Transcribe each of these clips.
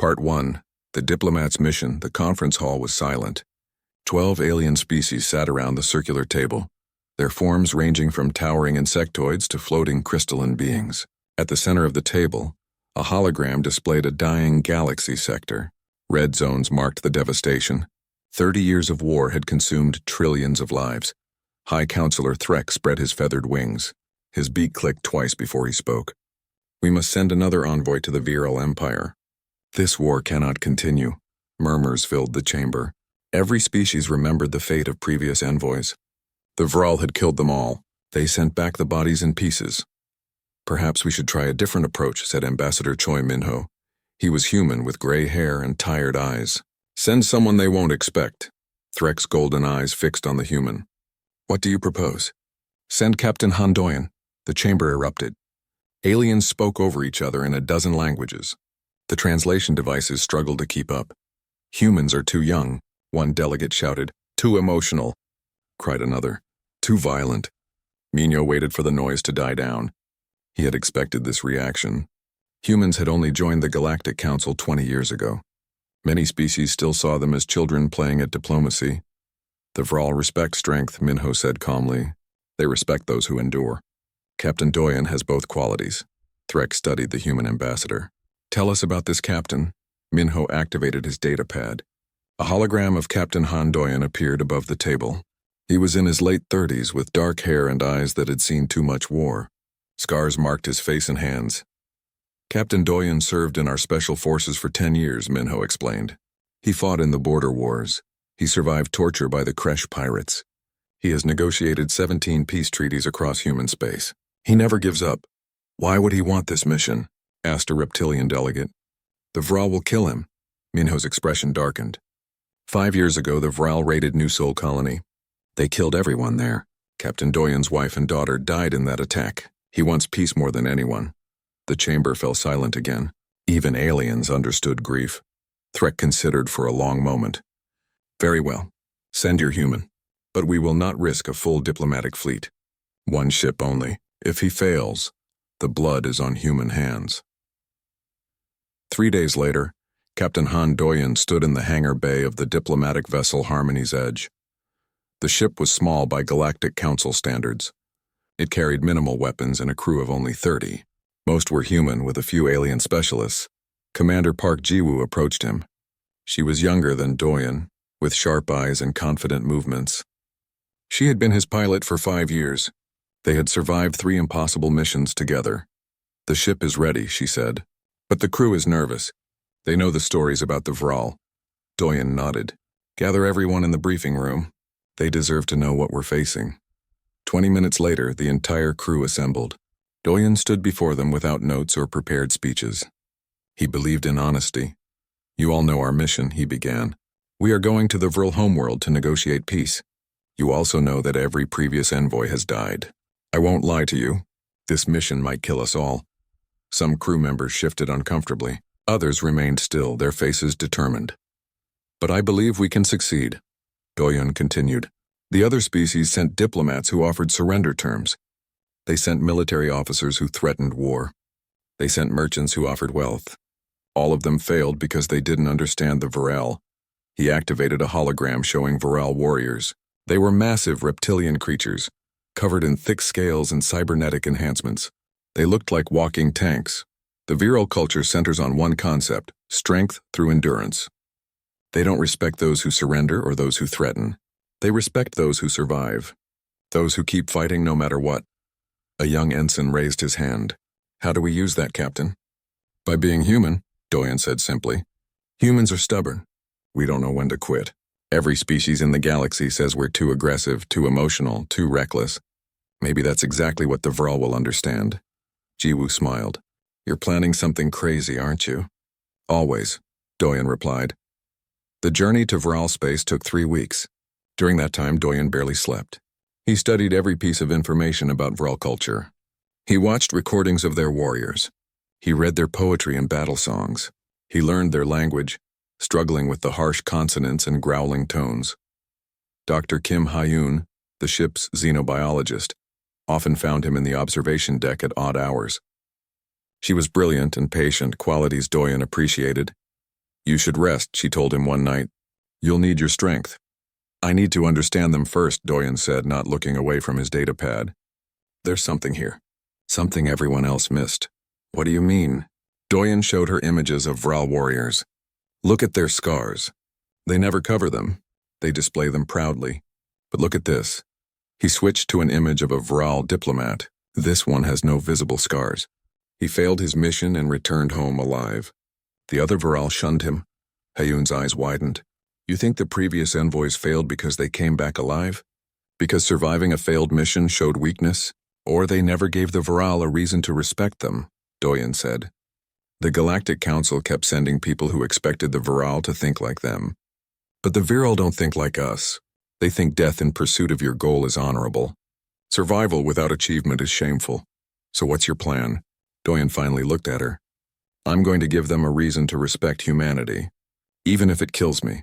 Part 1. The Diplomat's Mission. The conference hall was silent. 12 alien species sat around the circular table, their forms ranging from towering insectoids to floating crystalline beings. At the center of the table, a hologram displayed a dying galaxy sector. Red zones marked the devastation. 30 years of war had consumed trillions of lives. High Counselor Threk spread his feathered wings. His beak clicked twice before he spoke. "We must send another envoy to the Viral Empire. This war cannot continue." Murmurs filled the chamber. Every species remembered the fate of previous envoys. The Vral had killed them all. They sent back the bodies in pieces. "Perhaps we should try a different approach," said Ambassador Choi Minho. He was human with gray hair and tired eyes. "Send someone they won't expect." Threk's golden eyes fixed on the human. "What do you propose?" "Send Captain Han Doyen." The chamber erupted. Aliens spoke over each other in a dozen languages. The translation devices struggled to keep up. "Humans are too young," one delegate shouted. "Too emotional," cried another. "Too violent." Minho waited for the noise to die down. He had expected this reaction. Humans had only joined the Galactic Council 20 years ago. Many species still saw them as children playing at diplomacy. "The Vral respect strength," Minho said calmly. "They respect those who endure." "Captain Doyen has both qualities." Threk studied the human ambassador. "Tell us about this captain." Minho activated his data pad. A hologram of Captain Han Doyen appeared above the table. He was in his late 30s with dark hair and eyes that had seen too much war. Scars marked his face and hands. "Captain Doyen served in our special forces for 10 years, Minho explained. "He fought in the border wars. He survived torture by the Kresh pirates. He has negotiated 17 peace treaties across human space. He never gives up." "Why would he want this mission?" asked a reptilian delegate. "The Vral will kill him." Minho's expression darkened. 5 years ago, the Vral raided New Sol Colony. They killed everyone there. Captain Doyen's wife and daughter died in that attack. He wants peace more than anyone. The chamber fell silent again. Even aliens understood grief. Threk considered for a long moment. "Very well. Send your human. But we will not risk a full diplomatic fleet. One ship only. If he fails, the blood is on human hands." 3 days later, Captain Han Doyen stood in the hangar bay of the diplomatic vessel Harmony's Edge. The ship was small by Galactic Council standards. It carried minimal weapons and a crew of only 30. Most were human, with a few alien specialists. Commander Park Jiwoo approached him. She was younger than Doyen, with sharp eyes and confident movements. She had been his pilot for 5 years. They had survived 3 impossible missions together. "The ship is ready," she said. "But the crew is nervous. They know the stories about the Vral." Doyen nodded. "Gather everyone in the briefing room. They deserve to know what we're facing." 20 minutes later, the entire crew assembled. Doyen stood before them without notes or prepared speeches. He believed in honesty. "You all know our mission," he began. "We are going to the Vril homeworld to negotiate peace. You also know that every previous envoy has died. I won't lie to you. This mission might kill us all." Some crew members shifted uncomfortably. Others remained still, their faces determined. "But I believe we can succeed," Doyen continued. "The other species sent diplomats who offered surrender terms. They sent military officers who threatened war. They sent merchants who offered wealth. All of them failed because they didn't understand the Viral." He activated a hologram showing Viral warriors. They were massive reptilian creatures, covered in thick scales and cybernetic enhancements. They looked like walking tanks. The Viral culture centers on one concept: strength through endurance. They don't respect those who surrender or those who threaten. They respect those who survive, those who keep fighting no matter what. A young ensign raised his hand. "How do we use that, Captain?" "By being human," Doyen said simply. "Humans are stubborn. We don't know when to quit. Every species in the galaxy says we're too aggressive, too emotional, too reckless. Maybe that's exactly what the Vral will understand." Jiwoo smiled. "You're planning something crazy, aren't you?" "Always," Doyen replied. The journey to Vral space took 3 weeks. During that time, Doyen barely slept. He studied every piece of information about Vral culture. He watched recordings of their warriors. He read their poetry and battle songs. He learned their language, struggling with the harsh consonants and growling tones. Dr. Kim Ha-yoon, the ship's xenobiologist, often found him in the observation deck at odd hours. She was brilliant and patient, qualities Doyen appreciated. You should rest, she told him one night. You'll need your strength. I need to understand them first, Doyen said, not looking away from his datapad. There's something here. Something everyone else missed. What do you mean? Doyen showed her images of Vral warriors. Look at their scars. They never cover them. They display them proudly. But look at this. He switched to an image of a Vral diplomat. This one has no visible scars. He failed his mission and returned home alive. The other Vral shunned him. Hayun's eyes widened. You think the previous envoys failed because they came back alive? Because surviving a failed mission showed weakness? Or they never gave the Vral a reason to respect them, Doyen said. The Galactic Council kept sending people who expected the Vral to think like them. But the Viral don't think like us. They think death in pursuit of your goal is honorable. Survival without achievement is shameful. So what's your plan? Doyen finally looked at her. I'm going to give them a reason to respect humanity, even if it kills me.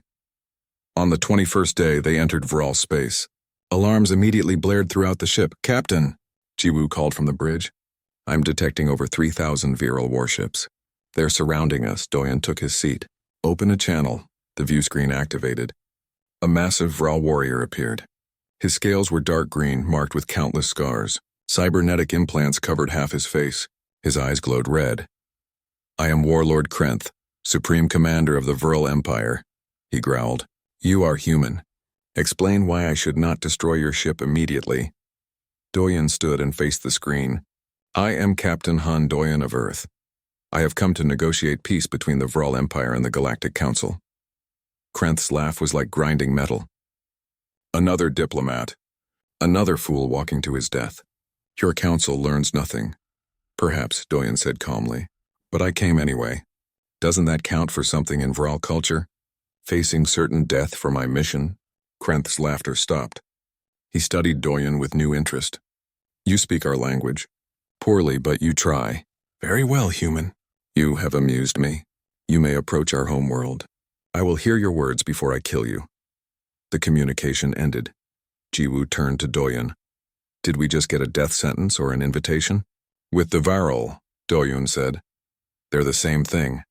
On the 21st day, they entered Vral space. Alarms immediately blared throughout the ship. Captain, Jiwoo called from the bridge. I'm detecting over 3,000 Viral warships. They're surrounding us. Doyen took his seat. Open a channel. The view screen activated. A massive Vral warrior appeared. His scales were dark green, marked with countless scars. Cybernetic implants covered half his face. His eyes glowed red. I am Warlord Krenth, Supreme Commander of the Vral Empire, he growled. You are human. Explain why I should not destroy your ship immediately. Doyen stood and faced the screen. I am Captain Han Doyen of Earth. I have come to negotiate peace between the Vral Empire and the Galactic Council. Krenth's laugh was like grinding metal. Another diplomat. Another fool walking to his death. Your council learns nothing. Perhaps, Doyen said calmly. But I came anyway. Doesn't that count for something in Vral culture? Facing certain death for my mission? Krenth's laughter stopped. He studied Doyen with new interest. You speak our language. Poorly, but you try. Very well, human. You have amused me. You may approach our home world. I will hear your words before I kill you. The communication ended. Jiwoo turned to Doyen. Did we just get a death sentence or an invitation? With the Vral, Doyen said. They're the same thing.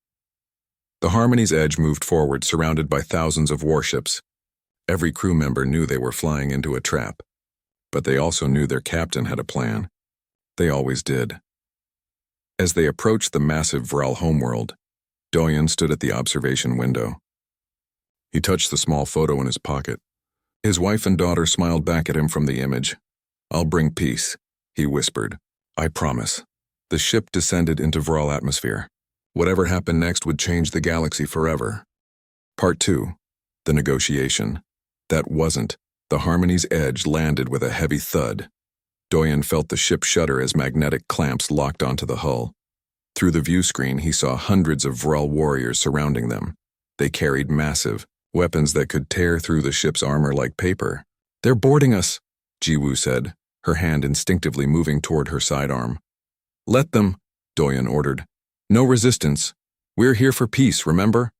The Harmony's edge moved forward, surrounded by thousands of warships. Every crew member knew they were flying into a trap. But they also knew their captain had a plan. They always did. As they approached the massive Vral homeworld, Doyen stood at the observation window. He touched the small photo in his pocket. His wife and daughter smiled back at him from the image. I'll bring peace, he whispered. I promise. The ship descended into Vral atmosphere. Whatever happened next would change the galaxy forever. Part 2. The negotiation. That wasn't. The Harmony's edge landed with a heavy thud. Doyen felt the ship shudder as magnetic clamps locked onto the hull. Through the view screen, he saw hundreds of Vral warriors surrounding them. They carried massive weapons that could tear through the ship's armor like paper. They're boarding us, Jiwoo said, her hand instinctively moving toward her sidearm. Let them, Doyen ordered. No resistance. We're here for peace, remember?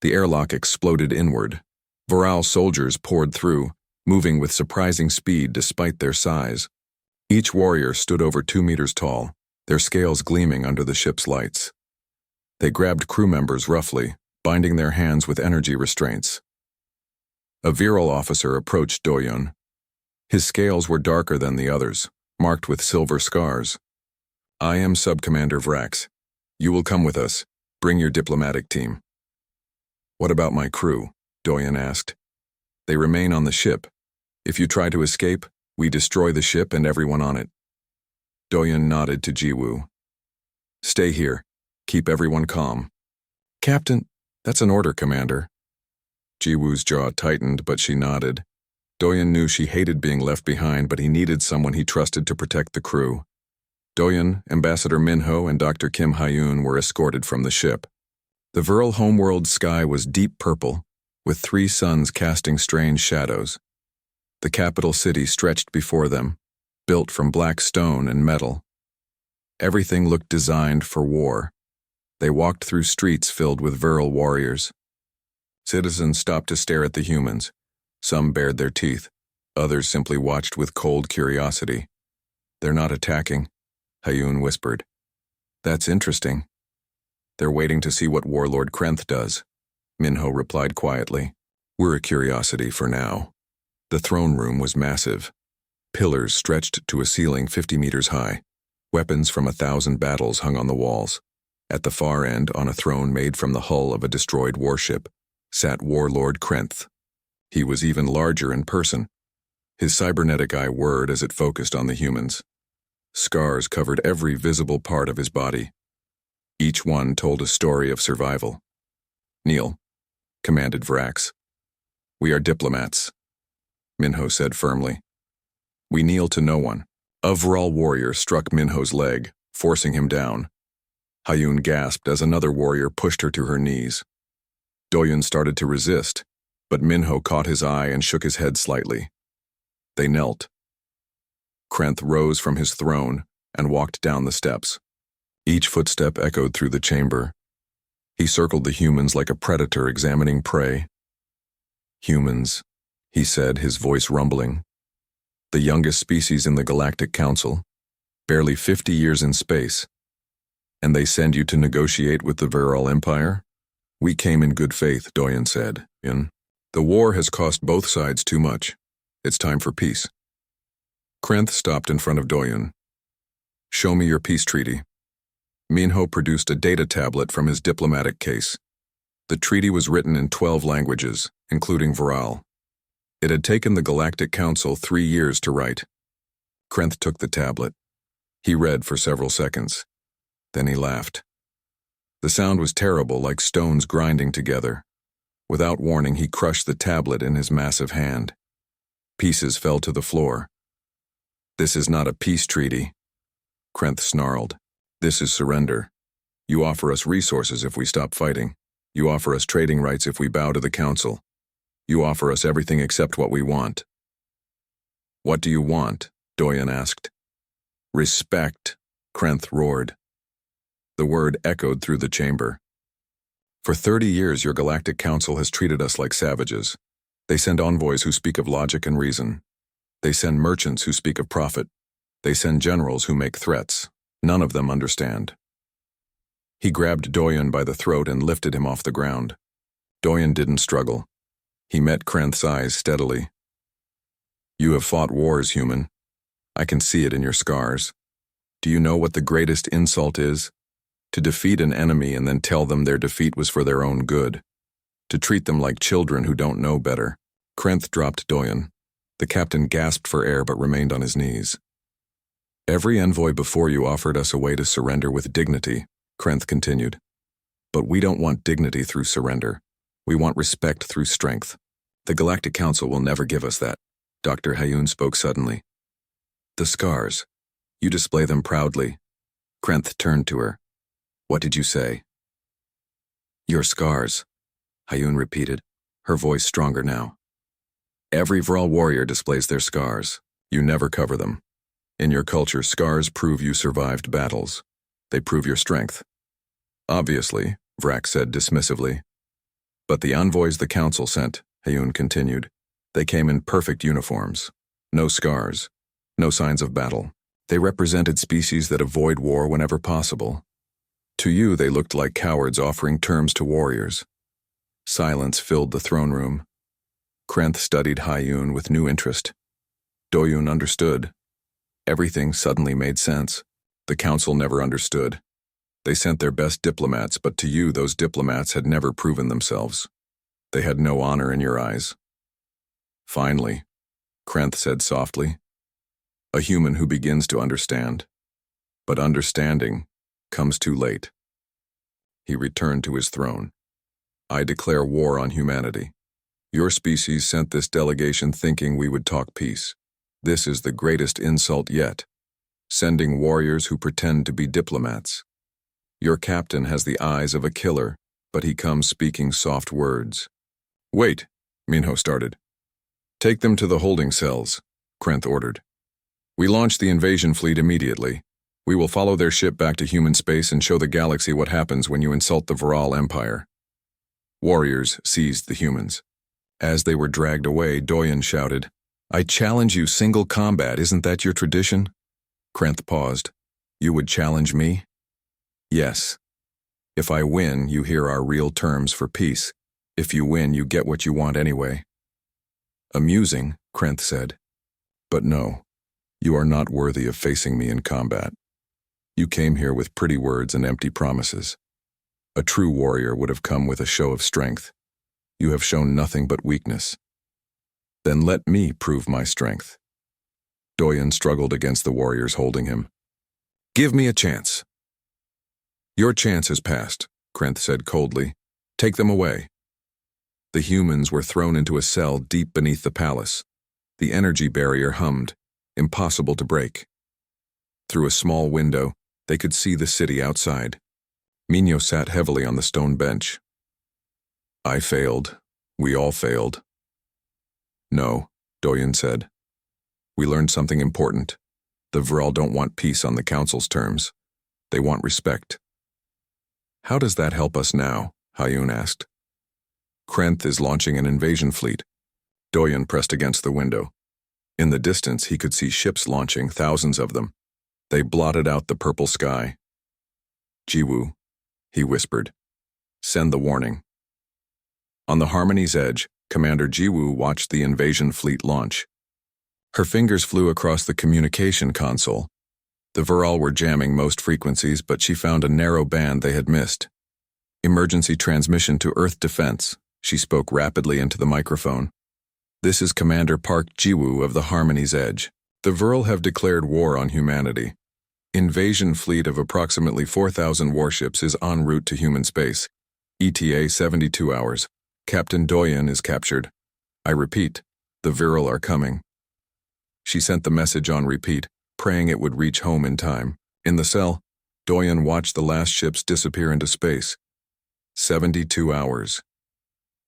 The airlock exploded inward. Vral soldiers poured through, moving with surprising speed despite their size. Each warrior stood over 2 meters tall, their scales gleaming under the ship's lights. They grabbed crew members roughly, binding their hands with energy restraints. A Viral officer approached Doyen. His scales were darker than the others, marked with silver scars. I am Subcommander Vrax. You will come with us. Bring your diplomatic team. What about my crew? Doyen asked. They remain on the ship. If you try to escape, we destroy the ship and everyone on it. Doyen nodded to Jiwoo. Stay here. Keep everyone calm. Captain, that's an order, Commander. Jiwoo's jaw tightened, but she nodded. Doyen knew she hated being left behind, but he needed someone he trusted to protect the crew. Doyen, Ambassador Minho, and Dr. Kim Hyun were escorted from the ship. The Vral homeworld sky was deep purple, with 3 suns casting strange shadows. The capital city stretched before them, built from black stone and metal. Everything looked designed for war. They walked through streets filled with Vral warriors. Citizens stopped to stare at the humans. Some bared their teeth. Others simply watched with cold curiosity. They're not attacking, Hyun whispered. That's interesting. They're waiting to see what Warlord Krenth does, Minho replied quietly. We're a curiosity for now. The throne room was massive. Pillars stretched to a ceiling 50 meters high. Weapons from 1,000 battles hung on the walls. At the far end, on a throne made from the hull of a destroyed warship, sat Warlord Krenth. He was even larger in person. His cybernetic eye whirred as it focused on the humans. Scars covered every visible part of his body. Each one told a story of survival. Kneel, commanded Vrax. We are diplomats, Minho said firmly. We kneel to no one. A Vral warrior struck Minho's leg, forcing him down. Hayun gasped as another warrior pushed her to her knees. Doyun started to resist, but Minho caught his eye and shook his head slightly. They knelt. Krenth rose from his throne and walked down the steps. Each footstep echoed through the chamber. He circled the humans like a predator examining prey. Humans, he said, his voice rumbling. The youngest species in the Galactic Council, barely 50 years in space. And they send you to negotiate with the Viral Empire? We came in good faith, Doyen said. The war has cost both sides too much. It's time for peace. Krenth stopped in front of Doyen. Show me your peace treaty. Minho produced a data tablet from his diplomatic case. The treaty was written in 12 languages, including Viral. It had taken the Galactic Council 3 years to write. Krenth took the tablet. He read for several seconds. Then he laughed. The sound was terrible, like stones grinding together. Without warning, he crushed the tablet in his massive hand. Pieces fell to the floor. This is not a peace treaty, Krenth snarled. This is surrender. You offer us resources if we stop fighting. You offer us trading rights if we bow to the Council. You offer us everything except what we want. What do you want? Doyen asked. Respect, Krenth roared. The word echoed through the chamber. For 30 years, your Galactic Council has treated us like savages. They send envoys who speak of logic and reason. They send merchants who speak of profit. They send generals who make threats. None of them understand. He grabbed Doyen by the throat and lifted him off the ground. Doyen didn't struggle. He met Krenth's eyes steadily. You have fought wars, human. I can see it in your scars. Do you know what the greatest insult is? To defeat an enemy and then tell them their defeat was for their own good. To treat them like children who don't know better. Krenth dropped Doyen. The captain gasped for air but remained on his knees. Every envoy before you offered us a way to surrender with dignity, Krenth continued. But we don't want dignity through surrender. We want respect through strength. The Galactic Council will never give us that. Dr. Hayun spoke suddenly. The scars. You display them proudly. Krenth turned to her. What did you say? Your scars, Hayun repeated, her voice stronger now. Every Vral warrior displays their scars. You never cover them. In your culture, scars prove you survived battles. They prove your strength. Obviously, Vrax said dismissively. But the envoys the Council sent, Hayun continued, they came in perfect uniforms. No scars. No signs of battle. They represented species that avoid war whenever possible. To you, they looked like cowards offering terms to warriors. Silence filled the throne room. Krenth studied Hayun with new interest. Doyun understood. Everything suddenly made sense. The Council never understood. They sent their best diplomats, but to you, those diplomats had never proven themselves. They had no honor in your eyes. Finally, Krenth said softly, a human who begins to understand. But understanding comes too late. He returned to his throne. I declare war on humanity. Your species sent this delegation thinking we would talk peace. This is the greatest insult yet. Sending warriors who pretend to be diplomats. Your captain has the eyes of a killer, but he comes speaking soft words. Wait, Minho started. Take them to the holding cells, Krenth ordered. We launch the invasion fleet immediately. We will follow their ship back to human space and show the galaxy what happens when you insult the Viral Empire. Warriors seized the humans. As they were dragged away, Doyen shouted, I challenge you single combat, isn't that your tradition? Krenth paused. You would challenge me? Yes. If I win, you hear our real terms for peace. If you win, you get what you want anyway. Amusing, Krenth said. But no, you are not worthy of facing me in combat. You came here with pretty words and empty promises. A true warrior would have come with a show of strength. You have shown nothing but weakness. Then let me prove my strength. Doyen struggled against the warriors holding him. Give me a chance. Your chance has passed, Krenth said coldly. Take them away. The humans were thrown into a cell deep beneath the palace. The energy barrier hummed, impossible to break. Through a small window, they could see the city outside. Minho sat heavily on the stone bench. I failed. We all failed. No, Doyen said. We learned something important. The Vril don't want peace on the Council's terms. They want respect. How does that help us now? Hayun asked. Krenth is launching an invasion fleet. Doyen pressed against the window. In the distance, he could see ships launching, thousands of them. They blotted out the purple sky. Jiwoo, he whispered. Send the warning. On the Harmony's edge, Commander Jiwoo watched the invasion fleet launch. Her fingers flew across the communication console. The Vril were jamming most frequencies, but she found a narrow band they had missed. Emergency transmission to Earth Defense, she spoke rapidly into the microphone. This is Commander Park Jiwoo of the Harmony's Edge. The Vril have declared war on humanity. Invasion fleet of approximately 4,000 warships is en route to human space. ETA 72 hours. Captain Doyen is captured. I repeat, the Vril are coming. She sent the message on repeat, praying it would reach home in time. In the cell, Doyen watched the last ships disappear into space. 72 hours.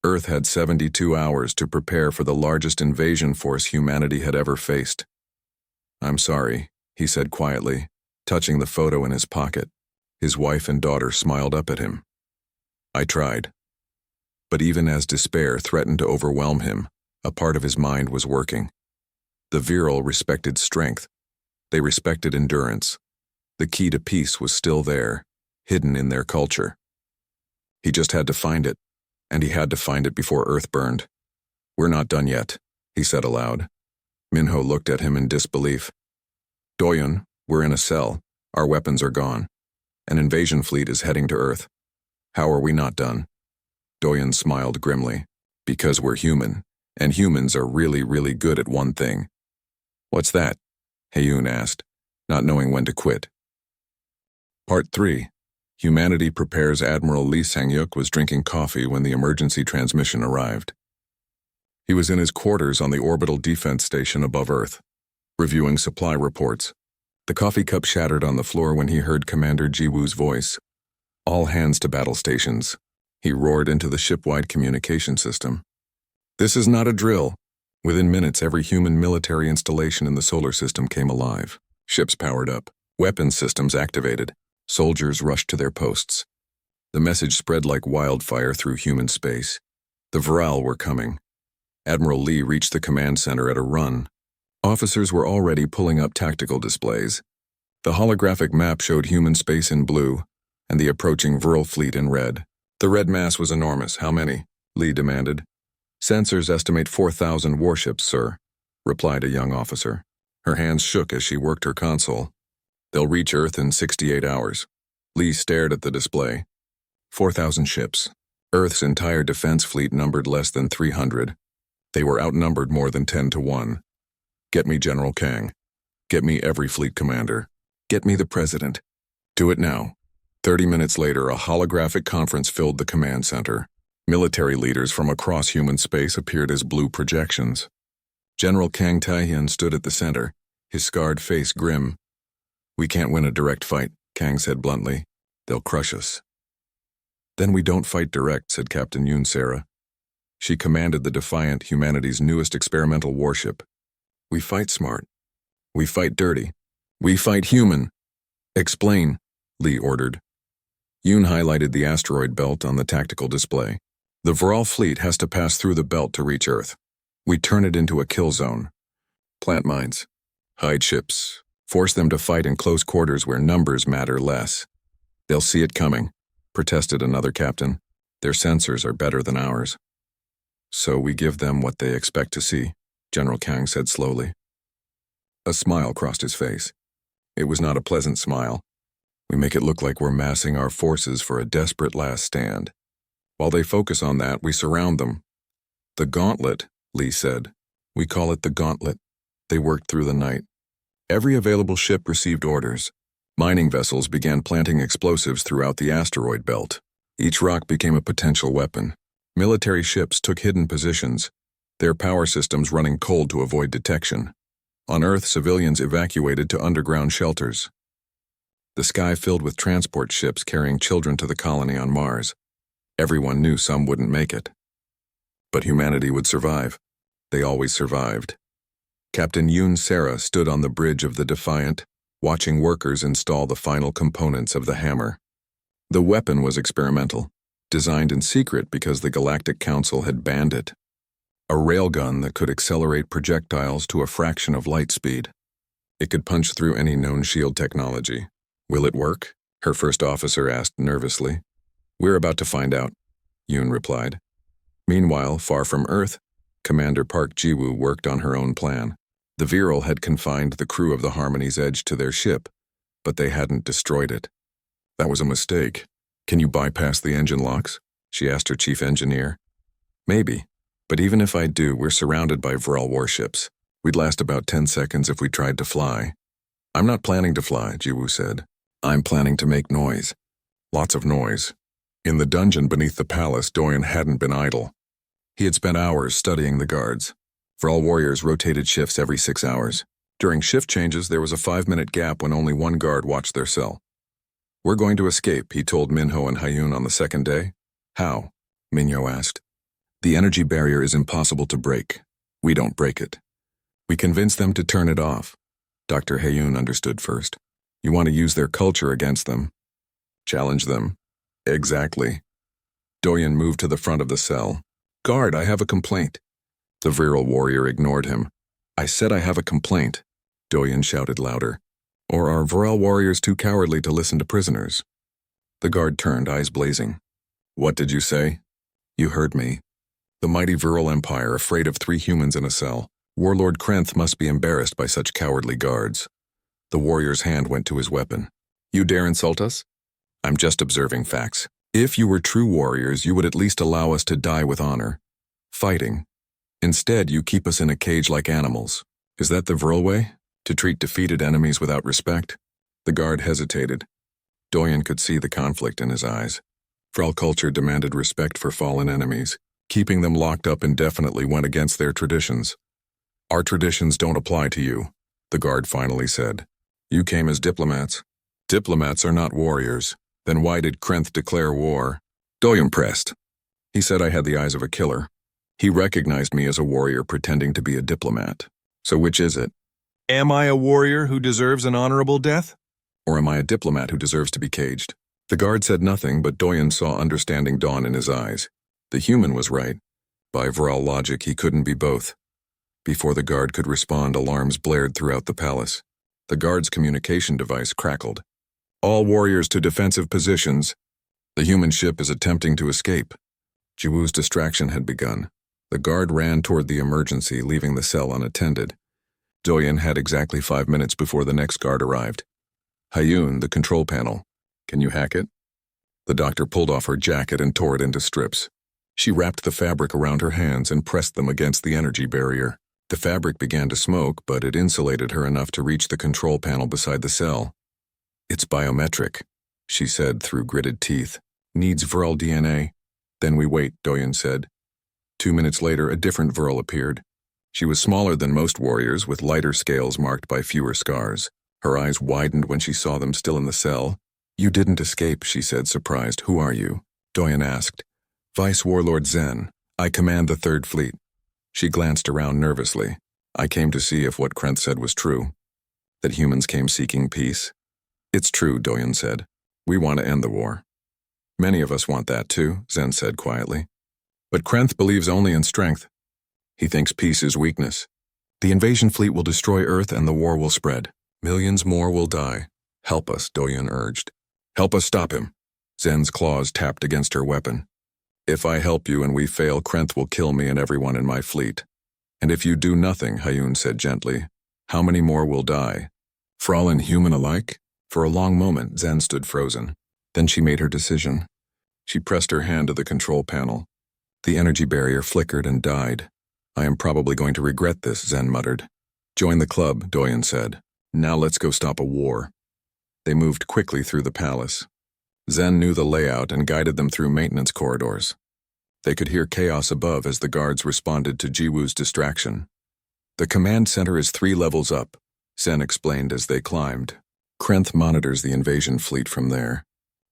Earth had 72 hours to prepare for the largest invasion force humanity had ever faced. I'm sorry, he said quietly, touching the photo in his pocket. His wife and daughter smiled up at him. I tried. But even as despair threatened to overwhelm him, a part of his mind was working. The Vril respected strength. They respected endurance. The key to peace was still there, hidden in their culture. He just had to find it, and he had to find it before Earth burned. We're not done yet, he said aloud. Minho looked at him in disbelief. Doyen, we're in a cell. Our weapons are gone. An invasion fleet is heading to Earth. How are we not done? Doyen smiled grimly. Because we're human, and humans are really, really good at one thing. What's that? Hayun asked, not knowing when to quit. Part 3. Humanity prepares. Admiral Lee Sang-yuk was drinking coffee when the emergency transmission arrived. He was in his quarters on the orbital defense station above Earth, reviewing supply reports. The coffee cup shattered on the floor when he heard Commander Jiwoo's voice. All hands to battle stations. He roared into the ship-wide communication system. This is not a drill. Within minutes, every human military installation in the solar system came alive. Ships powered up. Weapons systems activated. Soldiers rushed to their posts. The message spread like wildfire through human space. The Vril were coming. Admiral Lee reached the command center at a run. Officers were already pulling up tactical displays. The holographic map showed human space in blue, and the approaching Vril fleet in red. The red mass was enormous. How many? Lee demanded. Sensors estimate 4,000 warships, sir, replied a young officer. Her hands shook as she worked her console. They'll reach Earth in 68 hours. Lee stared at the display. 4,000 ships. Earth's entire defense fleet numbered less than 300. They were outnumbered more than 10 to 1. Get me General Kang. Get me every fleet commander. Get me the president. Do it now. 30 minutes later, a holographic conference filled the command center. Military leaders from across human space appeared as blue projections. General Kang Taehyun stood at the center, his scarred face grim. We can't win a direct fight, Kang said bluntly. They'll crush us. Then we don't fight direct, said Captain Yoon Sarah. She commanded the Defiant, humanity's newest experimental warship. We fight smart. We fight dirty. We fight human. Explain, Lee ordered. Yoon highlighted the asteroid belt on the tactical display. The Vril fleet has to pass through the belt to reach Earth. We turn it into a kill zone. Plant mines. Hide ships. Force them to fight in close quarters where numbers matter less. They'll see it coming. protested another captain. Their sensors are better than ours. So we give them what they expect to see, General Kang said slowly. A smile crossed his face. It was not a pleasant smile. We make it look like we're massing our forces for a desperate last stand. While they focus on that, we surround them. The gauntlet, Lee said. We call it the gauntlet. They worked through the night. Every available ship received orders. Mining vessels began planting explosives throughout the asteroid belt. Each rock became a potential weapon. Military ships took hidden positions, their power systems running cold to avoid detection. On Earth, civilians evacuated to underground shelters. The sky filled with transport ships carrying children to the colony on Mars. Everyone knew some wouldn't make it. But humanity would survive. They always survived. Captain Yoon Sarah stood on the bridge of the Defiant, watching workers install the final components of the hammer. The weapon was experimental, designed in secret because the Galactic Council had banned it. A railgun that could accelerate projectiles to a fraction of light speed. It could punch through any known shield technology. Will it work? Her first officer asked nervously. We're about to find out, Yoon replied. Meanwhile, far from Earth, Commander Park Ji-woo worked on her own plan. The Virile had confined the crew of the Harmony's Edge to their ship, but they hadn't destroyed it. That was a mistake. Can you bypass the engine locks? She asked her chief engineer. Maybe, but even if I do, we're surrounded by Virile warships. We'd last about 10 seconds if we tried to fly. I'm not planning to fly, Ji-woo said. I'm planning to make noise. Lots of noise. In the dungeon beneath the palace, Doyen hadn't been idle. He had spent hours studying the guards. Virile warriors rotated shifts every 6 hours. During shift changes, there was a 5-minute gap when only one guard watched their cell. We're going to escape, he told Minho and Hyun on the second day. How? Minho asked. The energy barrier is impossible to break. We don't break it. We convince them to turn it off. Dr. Hyun understood first. You want to use their culture against them. Challenge them. Exactly. Doyen moved to the front of the cell. Guard, I have a complaint. The Virile warrior ignored him. I said I have a complaint. Doyen shouted louder. Or are Virile warriors too cowardly to listen to prisoners? The guard turned, eyes blazing. What did you say? You heard me. The mighty Virile Empire, afraid of 3 humans in a cell. Warlord Krenth must be embarrassed by such cowardly guards. The warrior's hand went to his weapon. You dare insult us? I'm just observing facts. If you were true warriors, you would at least allow us to die with honor. Fighting. Instead, you keep us in a cage like animals. Is that the Virile way? To treat defeated enemies without respect? The guard hesitated. Doyen could see the conflict in his eyes. Virile culture demanded respect for fallen enemies. Keeping them locked up indefinitely went against their traditions. Our traditions don't apply to you, the guard finally said. You came as diplomats. Diplomats are not warriors. Then why did Krenth declare war? Doyen pressed. He said I had the eyes of a killer. He recognized me as a warrior pretending to be a diplomat. So which is it? Am I a warrior who deserves an honorable death? Or am I a diplomat who deserves to be caged? The guard said nothing, but Doyen saw understanding dawn in his eyes. The human was right. By Virile logic, he couldn't be both. Before the guard could respond, alarms blared throughout the palace. The guard's communication device crackled. All warriors to defensive positions. The human ship is attempting to escape. Jiwoo's distraction had begun. The guard ran toward the emergency, leaving the cell unattended. Doyen had exactly 5 minutes before the next guard arrived. Hyun, the control panel. Can you hack it? The doctor pulled off her jacket and tore it into strips. She wrapped the fabric around her hands and pressed them against the energy barrier. The fabric began to smoke, but it insulated her enough to reach the control panel beside the cell. It's biometric, she said through gritted teeth. Needs Virile DNA. Then we wait, Doyen said. 2 minutes later, a different Virile appeared. She was smaller than most warriors, with lighter scales marked by fewer scars. Her eyes widened when she saw them still in the cell. You didn't escape, she said, surprised. Who are you? Doyen asked. Vice Warlord Zen. I command the 3rd Fleet. She glanced around nervously. I came to see if what Krenth said was true. That humans came seeking peace. It's true, Doyen said. We want to end the war. Many of us want that too, Zen said quietly. But Krenth believes only in strength. He thinks peace is weakness. The invasion fleet will destroy Earth and the war will spread. Millions more will die. Help us, Doyen urged. Help us stop him. Zen's claws tapped against her weapon. If I help you and we fail, Krenth will kill me and everyone in my fleet. And if you do nothing, Hyun said gently, how many more will die? Thrall and human alike? For a long moment, Zen stood frozen. Then she made her decision. She pressed her hand to the control panel. The energy barrier flickered and died. I am probably going to regret this, Zen muttered. Join the club, Doyen said. Now let's go stop a war. They moved quickly through the palace. Zen knew the layout and guided them through maintenance corridors. They could hear chaos above as the guards responded to Jiwoo's distraction. The command center is 3 levels up, Zen explained as they climbed. Krenth monitors the invasion fleet from there.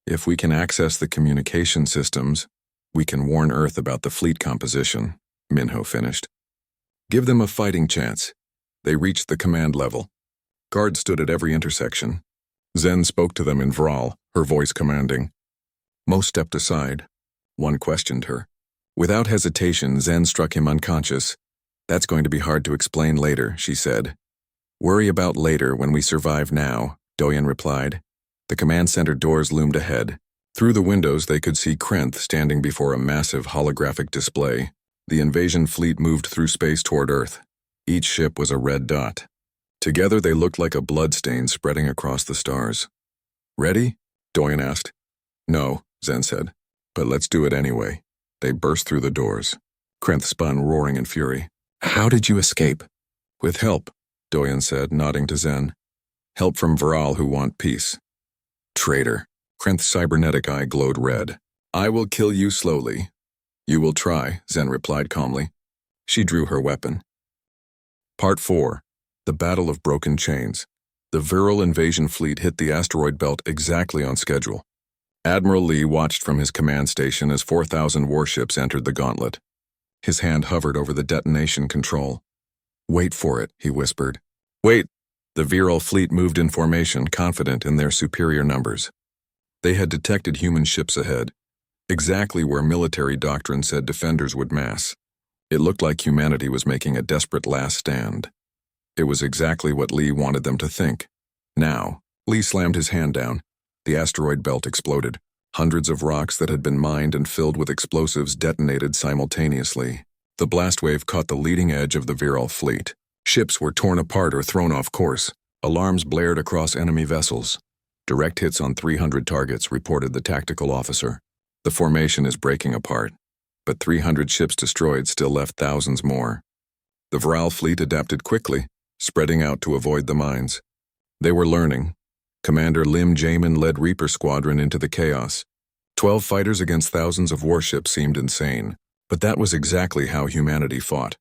If we can access the communication systems, we can warn Earth about the fleet composition, Minho finished. Give them a fighting chance. They reached the command level. Guards stood at every intersection. Zen spoke to them in Vral, her voice commanding. Most stepped aside. One questioned her. Without hesitation, Zen struck him unconscious. That's going to be hard to explain later, she said. Worry about later when we survive now, Doyen replied. The command center doors loomed ahead. Through the windows they could see Krenth standing before a massive holographic display. The invasion fleet moved through space toward Earth. Each ship was a red dot. Together they looked like a bloodstain spreading across the stars. Ready? Doyen asked. No, Zen said. But let's do it anyway. They burst through the doors. Krenth spun, roaring in fury. How did you escape? With help, Doyen said, nodding to Zen. Help from Vral who want peace. Traitor. Krenth's cybernetic eye glowed red. I will kill you slowly. You will try, Zen replied calmly. She drew her weapon. Part 4. The Battle of Broken Chains. The virile invasion fleet hit the asteroid belt exactly on schedule. Admiral Lee watched from his command station as 4,000 warships entered the gauntlet. His hand hovered over the detonation control. Wait for it, he whispered. Wait! The virile fleet moved in formation, confident in their superior numbers. They had detected human ships ahead, exactly where military doctrine said defenders would mass. It looked like humanity was making a desperate last stand. It was exactly what Lee wanted them to think. Now, Lee slammed his hand down. The asteroid belt exploded. Hundreds of rocks that had been mined and filled with explosives detonated simultaneously. The blast wave caught the leading edge of the virile fleet. Ships were torn apart or thrown off course. Alarms blared across enemy vessels. Direct hits on 300 targets, reported the tactical officer. The formation is breaking apart, but 300 ships destroyed still left thousands more. The Vral fleet adapted quickly, spreading out to avoid the mines. They were learning. Commander Lim Jamin led Reaper Squadron into the chaos. 12 fighters against thousands of warships seemed insane, but that was exactly how humanity fought.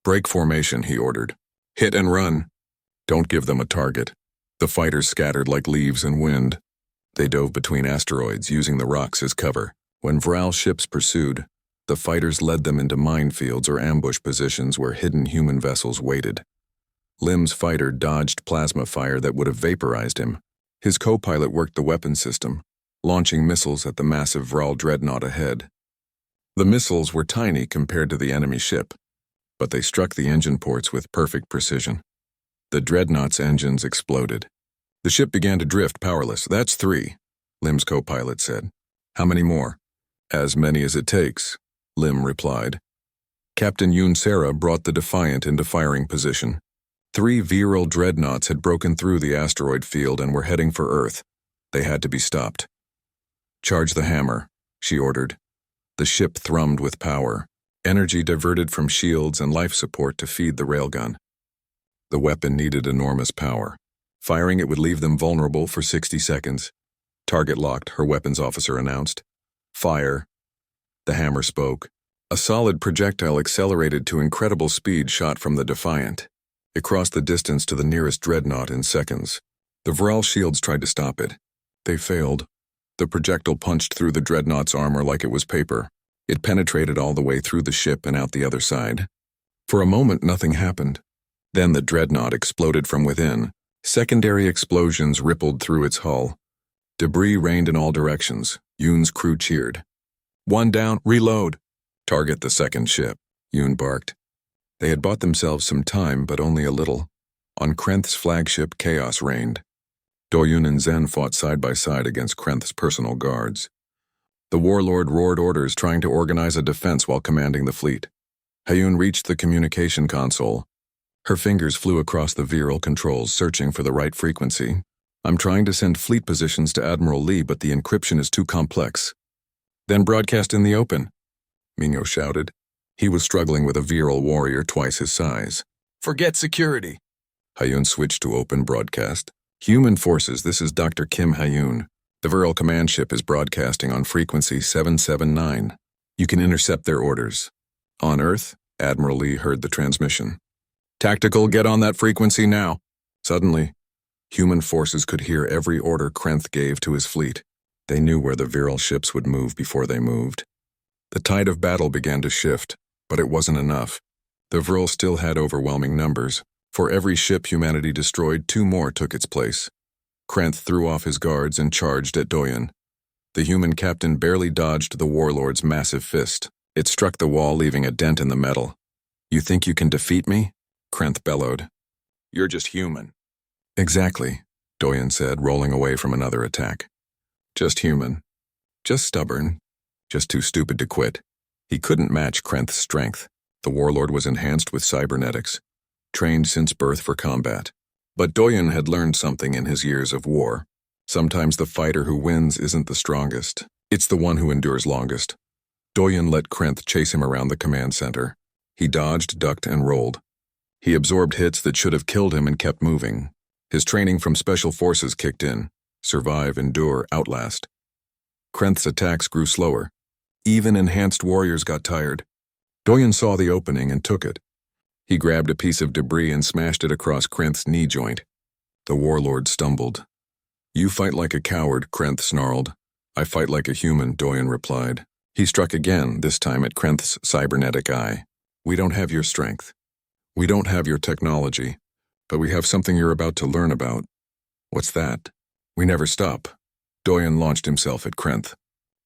Break formation, he ordered. Hit and run. Don't give them a target. The fighters scattered like leaves in wind. They dove between asteroids, using the rocks as cover. When Vral ships pursued, the fighters led them into minefields or ambush positions where hidden human vessels waited. Lim's fighter dodged plasma fire that would have vaporized him. His co-pilot worked the weapon system, launching missiles at the massive Vral dreadnought ahead. The missiles were tiny compared to the enemy ship, but they struck the engine ports with perfect precision. The dreadnought's engines exploded. The ship began to drift, powerless. That's 3, Lim's co-pilot said. How many more? As many as it takes, Lim replied. Captain Yoon Sera brought the Defiant into firing position. 3 virile dreadnoughts had broken through the asteroid field and were heading for Earth. They had to be stopped. Charge the hammer, she ordered. The ship thrummed with power, energy diverted from shields and life support to feed the railgun. The weapon needed enormous power. Firing it would leave them vulnerable for 60 seconds. Target locked, her weapons officer announced. Fire. The hammer spoke. A solid projectile accelerated to incredible speed shot from the Defiant. It crossed the distance to the nearest dreadnought in seconds. The Vral shields tried to stop it. They failed. The projectile punched through the dreadnought's armor like it was paper. It penetrated all the way through the ship and out the other side. For a moment, nothing happened. Then the dreadnought exploded from within. Secondary explosions rippled through its hull. Debris rained in all directions. Yoon's crew cheered. One down, reload. Target the second ship, Yoon barked. They had bought themselves some time, but only a little. On Krenth's flagship, chaos reigned. Doyun and Zen fought side by side against Krenth's personal guards. The warlord roared orders, trying to organize a defense while commanding the fleet. Hayun reached the communication console. Her fingers flew across the viral controls, searching for the right frequency. I'm trying to send fleet positions to Admiral Lee, but the encryption is too complex. Then broadcast in the open, Mingo shouted. He was struggling with a viral warrior twice his size. Forget security. Hayun switched to open broadcast. Human forces, this is Dr. Kim Hayun. The viral command ship is broadcasting on frequency 779. You can intercept their orders. On Earth, Admiral Lee heard the transmission. Tactical, get on that frequency now. Suddenly, human forces could hear every order Krenth gave to his fleet. They knew where the viral ships would move before they moved. The tide of battle began to shift, but it wasn't enough. The Vril still had overwhelming numbers. For every ship humanity destroyed, 2 more took its place. Krenth threw off his guards and charged at Doyen. The human captain barely dodged the warlord's massive fist. It struck the wall, leaving a dent in the metal. You think you can defeat me? Krenth bellowed. You're just human. Exactly, Doyen said, rolling away from another attack. Just human. Just stubborn. Just too stupid to quit. He couldn't match Krenth's strength. The warlord was enhanced with cybernetics, trained since birth for combat. But Doyen had learned something in his years of war. Sometimes the fighter who wins isn't the strongest. It's the one who endures longest. Doyen let Krenth chase him around the command center. He dodged, ducked, and rolled. He absorbed hits that should have killed him and kept moving. His training from special forces kicked in. Survive, endure, outlast. Krenth's attacks grew slower. Even enhanced warriors got tired. Doyen saw the opening and took it. He grabbed a piece of debris and smashed it across Krenth's knee joint. The warlord stumbled. You fight like a coward, Krenth snarled. I fight like a human, Doyen replied. He struck again, this time at Krenth's cybernetic eye. We don't have your strength. We don't have your technology. But we have something you're about to learn about. What's that? We never stop. Doyen launched himself at Krenth.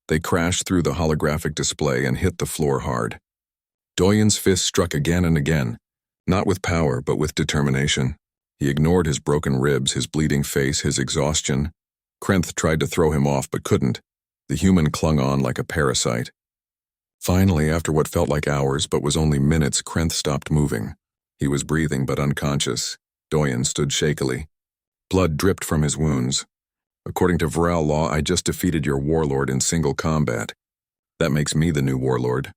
They crashed through the holographic display and hit the floor hard. Doyen's fist struck again and again, not with power, but with determination. He ignored his broken ribs, his bleeding face, his exhaustion. Krenth tried to throw him off, but couldn't. The human clung on like a parasite. Finally, after what felt like hours, but was only minutes, Krenth stopped moving. He was breathing, but unconscious. Doyen stood shakily. Blood dripped from his wounds. According to Vril law, I just defeated your warlord in single combat. That makes me the new warlord.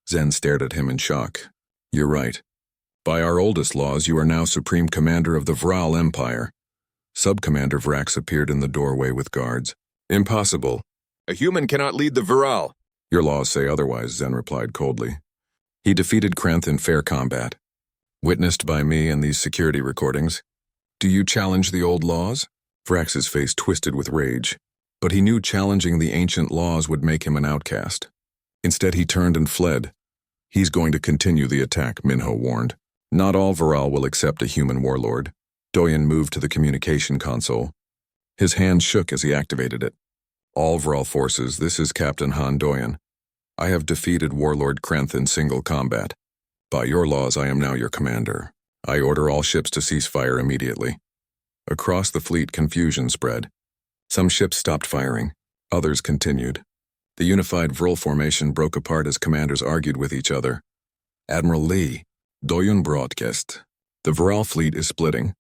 Zen stared at him in shock. You're right. By our oldest laws, you are now supreme commander of the Vril Empire. Sub-Commander Vrax appeared in the doorway with guards. Impossible. A human cannot lead the Vril. Your laws say otherwise, Zen replied coldly. He defeated Krenth in fair combat. Witnessed by me and these security recordings. Do you challenge the old laws? Vrax's face twisted with rage, but he knew challenging the ancient laws would make him an outcast. Instead, he turned and fled. He's going to continue the attack, Minho warned. Not all Vril will accept a human warlord. Doyen moved to the communication console. His hand shook as he activated it. All Vril forces, this is Captain Han Doyen. I have defeated Warlord Krenth in single combat. By your laws, I am now your commander. I order all ships to cease fire immediately. Across the fleet, confusion spread. Some ships stopped firing. Others continued. The unified Vril formation broke apart as commanders argued with each other. Admiral Lee, Doyen broadcast. The Vril fleet is splitting.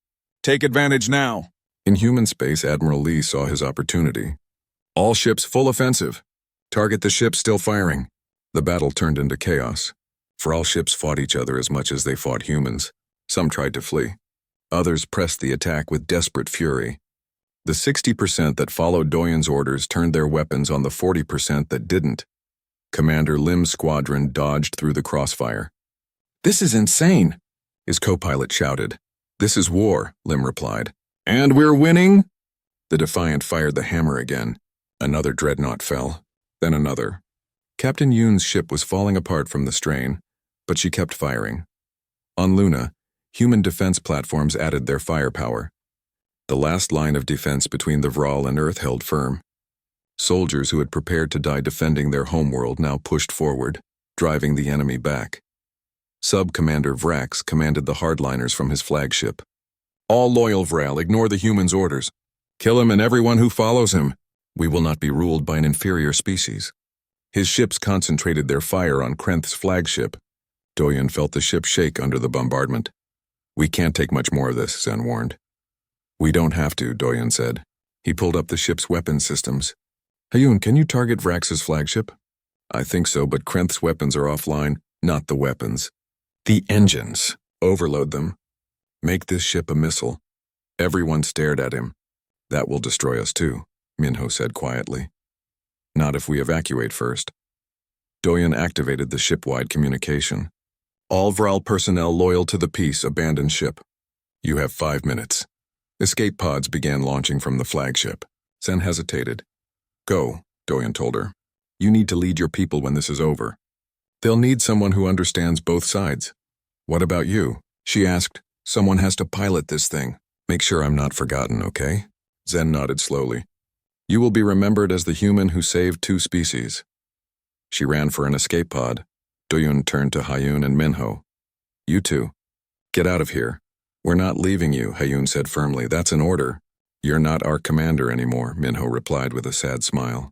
Take advantage now. In human space, Admiral Lee saw his opportunity. All ships full offensive. Target the ships still firing. The battle turned into chaos. Vril ships fought each other as much as they fought humans. Some tried to flee. Others pressed the attack with desperate fury. The 60% that followed Doyen's orders turned their weapons on the 40% that didn't. Commander Lim's squadron dodged through the crossfire. This is insane, his co-pilot shouted. This is war, Lim replied. And we're winning? The Defiant fired the hammer again. Another dreadnought fell, then another. Captain Yoon's ship was falling apart from the strain, but she kept firing. On Luna, human defense platforms added their firepower. The last line of defense between the Vril and Earth held firm. Soldiers who had prepared to die defending their homeworld now pushed forward, driving the enemy back. Sub-Commander Vrax commanded the hardliners from his flagship. All loyal Vril, ignore the humans' orders. Kill him and everyone who follows him. We will not be ruled by an inferior species. His ships concentrated their fire on Krenth's flagship. Doyen felt the ship shake under the bombardment. We can't take much more of this, Zen warned. We don't have to, Doyen said. He pulled up the ship's weapons systems. Hayun, can you target Vrax's flagship? I think so, but Krenth's weapons are offline, not the weapons. The engines. Overload them. Make this ship a missile. Everyone stared at him. That will destroy us too, Minho said quietly. Not if we evacuate first. Doyen activated the ship-wide communication. All Vral personnel loyal to the peace abandon ship. You have 5 minutes. Escape pods began launching from the flagship. Zen hesitated. Go, Doyen told her. You need to lead your people when this is over. They'll need someone who understands both sides. What about you? She asked. Someone has to pilot this thing. Make sure I'm not forgotten, okay? Zen nodded slowly. You will be remembered as the human who saved 2 species. She ran for an escape pod. Doyen turned to Hayun and Minho. You two. Get out of here. We're not leaving you, Hayun said firmly. That's an order. You're not our commander anymore, Minho replied with a sad smile.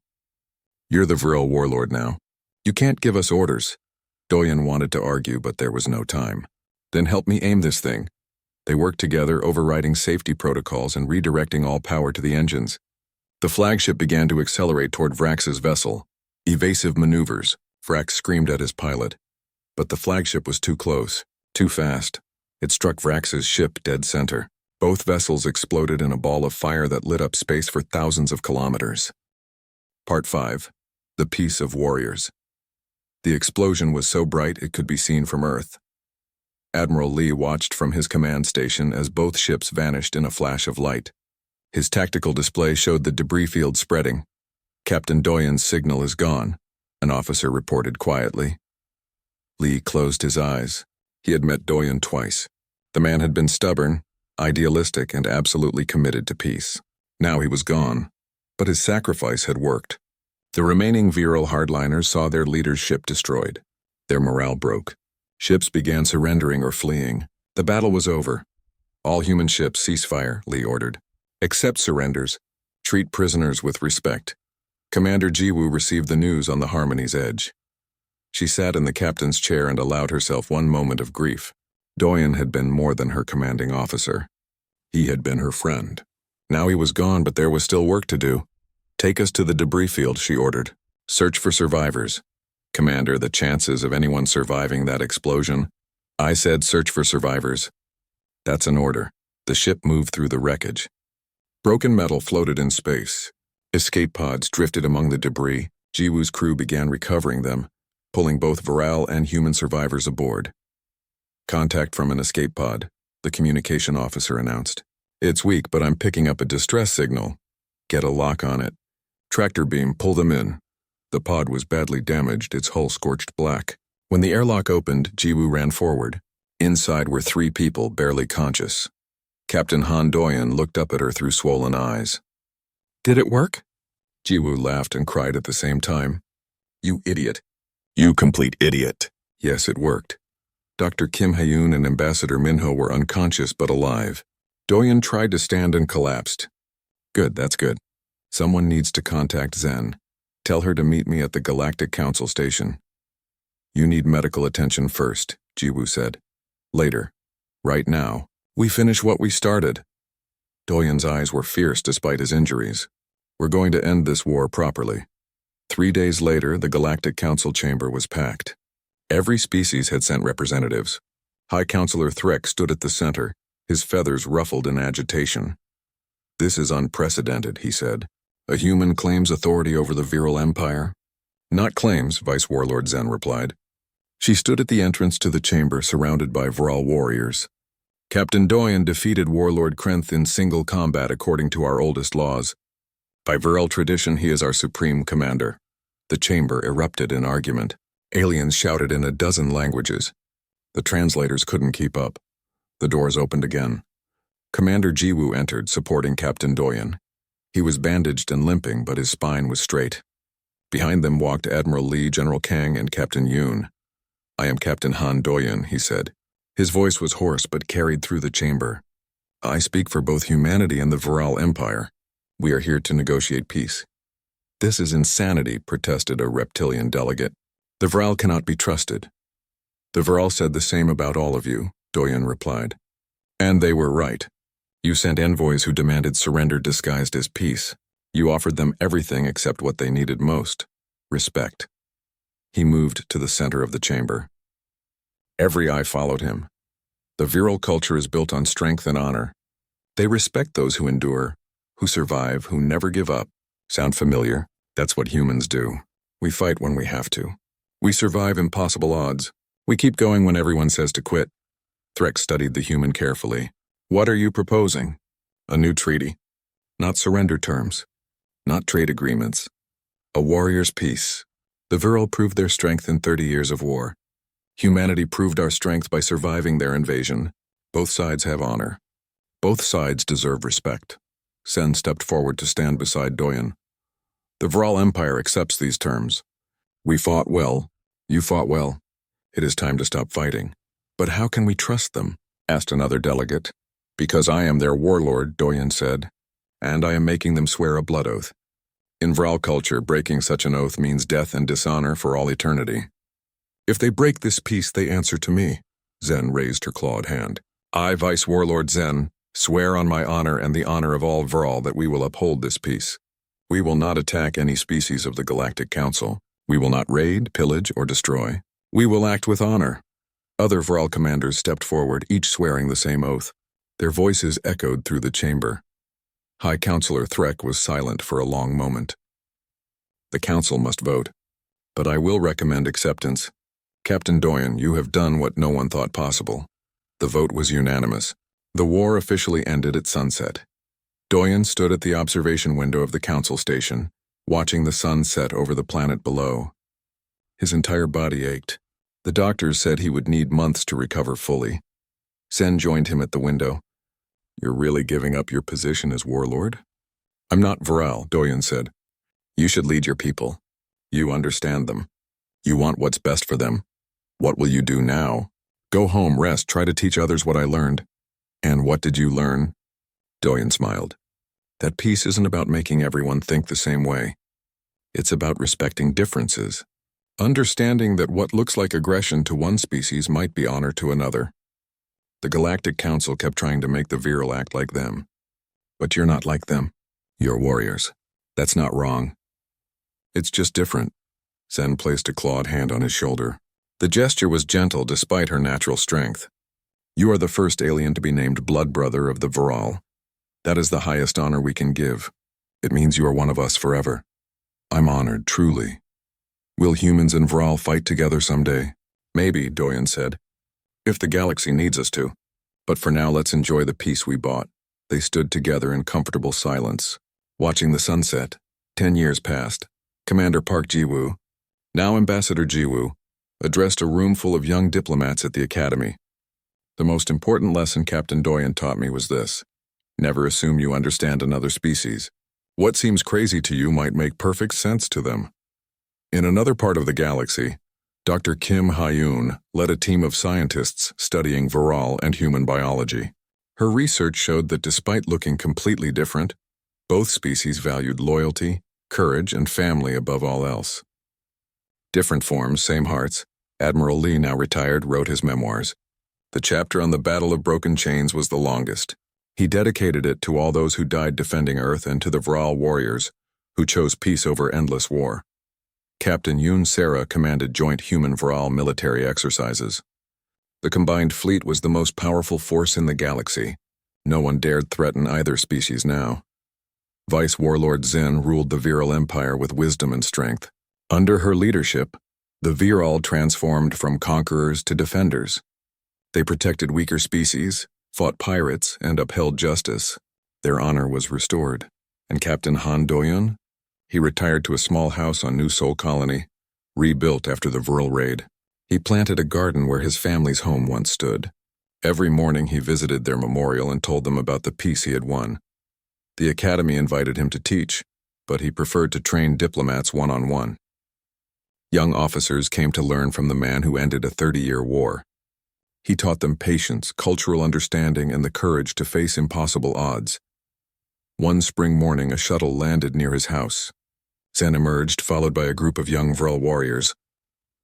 You're the Vril warlord now. You can't give us orders. Doyen wanted to argue, but there was no time. Then help me aim this thing. They worked together, overriding safety protocols and redirecting all power to the engines. The flagship began to accelerate toward Vrax's vessel. Evasive maneuvers, Vrax screamed at his pilot. But the flagship was too close, too fast. It struck Vrax's ship dead center. Both vessels exploded in a ball of fire that lit up space for thousands of kilometers. Part 5. The Peace of Warriors. The explosion was so bright it could be seen from Earth. Admiral Lee watched from his command station as both ships vanished in a flash of light. His tactical display showed the debris field spreading. Captain Doyen's signal is gone, an officer reported quietly. Lee closed his eyes. He had met Doyen twice. The man had been stubborn, idealistic, and absolutely committed to peace. Now he was gone, but his sacrifice had worked. The remaining virile hardliners saw their leader's ship destroyed. Their morale broke. Ships began surrendering or fleeing. The battle was over. All human ships cease fire, Lee ordered. Accept surrenders. Treat prisoners with respect. Commander Jiwoo received the news on the Harmony's edge. She sat in the captain's chair and allowed herself one moment of grief. Doyen had been more than her commanding officer. He had been her friend. Now he was gone, but there was still work to do. Take us to the debris field, she ordered. Search for survivors. Commander, the chances of anyone surviving that explosion? I said search for survivors. That's an order. The ship moved through the wreckage. Broken metal floated in space. Escape pods drifted among the debris. Jiwoo's crew began recovering them, pulling both Viral and human survivors aboard. Contact from an escape pod, the communication officer announced. It's weak, but I'm picking up a distress signal. Get a lock on it. Tractor beam, pull them in. The pod was badly damaged, its hull scorched black. When the airlock opened, Jiwoo ran forward. Inside were 3 people, barely conscious. Captain Han Doyen looked up at her through swollen eyes. Did it work? Jiwoo laughed and cried at the same time. You idiot. You complete idiot. Yes, it worked. Dr. Kim Hayun and Ambassador Minho were unconscious but alive. Doyen tried to stand and collapsed. Good, that's good. Someone needs to contact Zen. Tell her to meet me at the Galactic Council station. You need medical attention first, Jiwoo said. Later. Right now. We finish what we started. Doyen's eyes were fierce despite his injuries. We're going to end this war properly. 3 days later, the Galactic Council chamber was packed. Every species had sent representatives. High Counselor Threk stood at the center, his feathers ruffled in agitation. This is unprecedented, he said. A human claims authority over the Viral Empire? Not claims, Vice Warlord Zen replied. She stood at the entrance to the chamber surrounded by Vral warriors. Captain Doyen defeated Warlord Krenth in single combat according to our oldest laws. By Viral tradition, he is our supreme commander. The chamber erupted in argument. Aliens shouted in a dozen languages. The translators couldn't keep up. The doors opened again. Commander Jiwoo entered, supporting Captain Doyen. He was bandaged and limping, but his spine was straight. Behind them walked Admiral Lee, General Kang, and Captain Yoon. I am Captain Han Doyen, he said. His voice was hoarse but carried through the chamber. I speak for both humanity and the Viral Empire. We are here to negotiate peace. This is insanity, protested a reptilian delegate. The Vral cannot be trusted. The Vral said the same about all of you, Doyen replied. And they were right. You sent envoys who demanded surrender disguised as peace. You offered them everything except what they needed most: respect. He moved to the center of the chamber. Every eye followed him. The virile culture is built on strength and honor. They respect those who endure, who survive, who never give up. Sound familiar? That's what humans do. We fight when we have to. We survive impossible odds. We keep going when everyone says to quit. Threx studied the human carefully. What are you proposing? A new treaty. Not surrender terms. Not trade agreements. A warrior's peace. The virile proved their strength in 30 years of war. Humanity proved our strength by surviving their invasion. Both sides have honor. Both sides deserve respect. Sen stepped forward to stand beside Doyen. The Vral Empire accepts these terms. We fought well. You fought well. It is time to stop fighting. But how can we trust them? Asked another delegate. Because I am their warlord, Doyen said. And I am making them swear a blood oath. In Vral culture, breaking such an oath means death and dishonor for all eternity. If they break this peace, they answer to me. Zen raised her clawed hand. I, Vice Warlord Zen, swear on my honor and the honor of all Vral that we will uphold this peace. We will not attack any species of the Galactic Council. We will not raid, pillage, or destroy. We will act with honor. Other Vral commanders stepped forward, each swearing the same oath. Their voices echoed through the chamber. High Counselor Threk was silent for a long moment. The Council must vote. But I will recommend acceptance. Captain Doyen, you have done what no one thought possible. The vote was unanimous. The war officially ended at sunset. Doyen stood at the observation window of the Council station, watching the sun set over the planet below. His entire body ached. The doctors said he would need months to recover fully. Sen joined him at the window. You're really giving up your position as warlord? I'm not Vral, Doyen said. You should lead your people. You understand them. You want what's best for them. What will you do now? Go home, rest, try to teach others what I learned. And what did you learn? Doyen smiled. That peace isn't about making everyone think the same way. It's about respecting differences. Understanding that what looks like aggression to one species might be honor to another. The Galactic Council kept trying to make the virile act like them. But you're not like them. You're warriors. That's not wrong. It's just different. Zen placed a clawed hand on his shoulder. The gesture was gentle despite her natural strength. You are the first alien to be named Blood Brother of the Vral. That is the highest honor we can give. It means you are one of us forever. I'm honored, truly. Will humans and Vral fight together someday? Maybe, Doyen said. If the galaxy needs us to. But for now, let's enjoy the peace we bought. They stood together in comfortable silence, watching the sunset. 10 years passed. Commander Park Jiwoo, now Ambassador Jiwoo, addressed a room full of young diplomats at the academy. The most important lesson Captain Doyen taught me was this. Never assume you understand another species. What seems crazy to you might make perfect sense to them. In another part of the galaxy, Dr. Kim Ha-yoon led a team of scientists studying Vral and human biology. Her research showed that despite looking completely different, both species valued loyalty, courage, and family above all else. Different forms, same hearts. Admiral Lee, now retired, wrote his memoirs. The chapter on the Battle of Broken Chains was the longest. He dedicated it to all those who died defending Earth and to the Vral warriors, who chose peace over endless war. Captain Yoon Sera commanded joint human-Vral military exercises. The combined fleet was the most powerful force in the galaxy. No one dared threaten either species now. Vice Warlord Zen ruled the Viral Empire with wisdom and strength. Under her leadership, the Viral transformed from conquerors to defenders. They protected weaker species, fought pirates, and upheld justice. Their honor was restored. And Captain Han Doyen? He retired to a small house on New Sol Colony, rebuilt after the Viral raid. He planted a garden where his family's home once stood. Every morning he visited their memorial and told them about the peace he had won. The academy invited him to teach, but he preferred to train diplomats one-on-one. Young officers came to learn from the man who ended a 30-year war. He taught them patience, cultural understanding, and the courage to face impossible odds. One spring morning, a shuttle landed near his house. Zen emerged, followed by a group of young Vril warriors.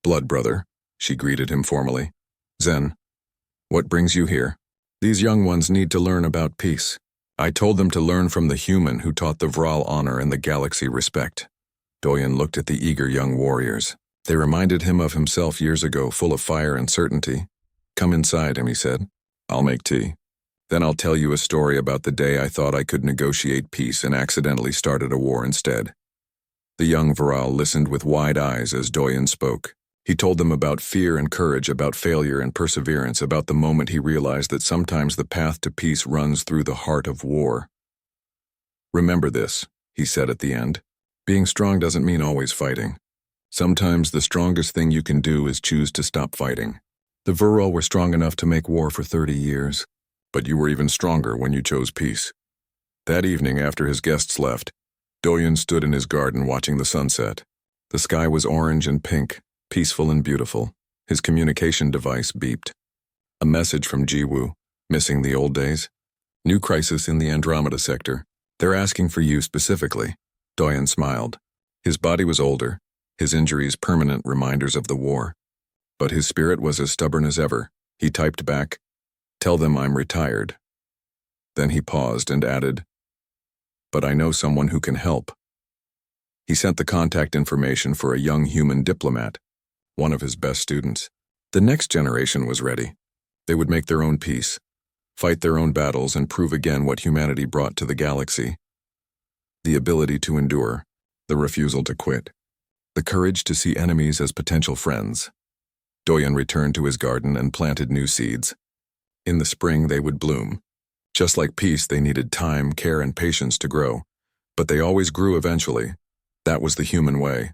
"Blood brother," she greeted him formally. "Zen, what brings you here?" "These young ones need to learn about peace. I told them to learn from the human who taught the Vril honor and the galaxy respect." Doyen looked at the eager young warriors. They reminded him of himself years ago, full of fire and certainty. "Come inside," he said. "I'll make tea. Then I'll tell you a story about the day I thought I could negotiate peace and accidentally started a war instead." The young Vril listened with wide eyes as Doyen spoke. He told them about fear and courage, about failure and perseverance, about the moment he realized that sometimes the path to peace runs through the heart of war. "Remember this," he said at the end. "Being strong doesn't mean always fighting. Sometimes the strongest thing you can do is choose to stop fighting. The Vril were strong enough to make war for 30 years, but you were even stronger when you chose peace." That evening, after his guests left, Doyen stood in his garden watching the sunset. The sky was orange and pink, peaceful and beautiful. His communication device beeped. A message from Jiwoo, missing the old days. "New crisis in the Andromeda sector. They're asking for you specifically." Doyen smiled. His body was older, his injuries permanent reminders of the war. But his spirit was as stubborn as ever. He typed back, "Tell them I'm retired." Then he paused and added, "But I know someone who can help." He sent the contact information for a young human diplomat, one of his best students. The next generation was ready. They would make their own peace, fight their own battles, and prove again what humanity brought to the galaxy. The ability to endure, the refusal to quit, the courage to see enemies as potential friends. Doyen returned to his garden and planted new seeds. In the spring they would bloom. Just like peace, they needed time, care, and patience to grow. But they always grew eventually. That was the human way.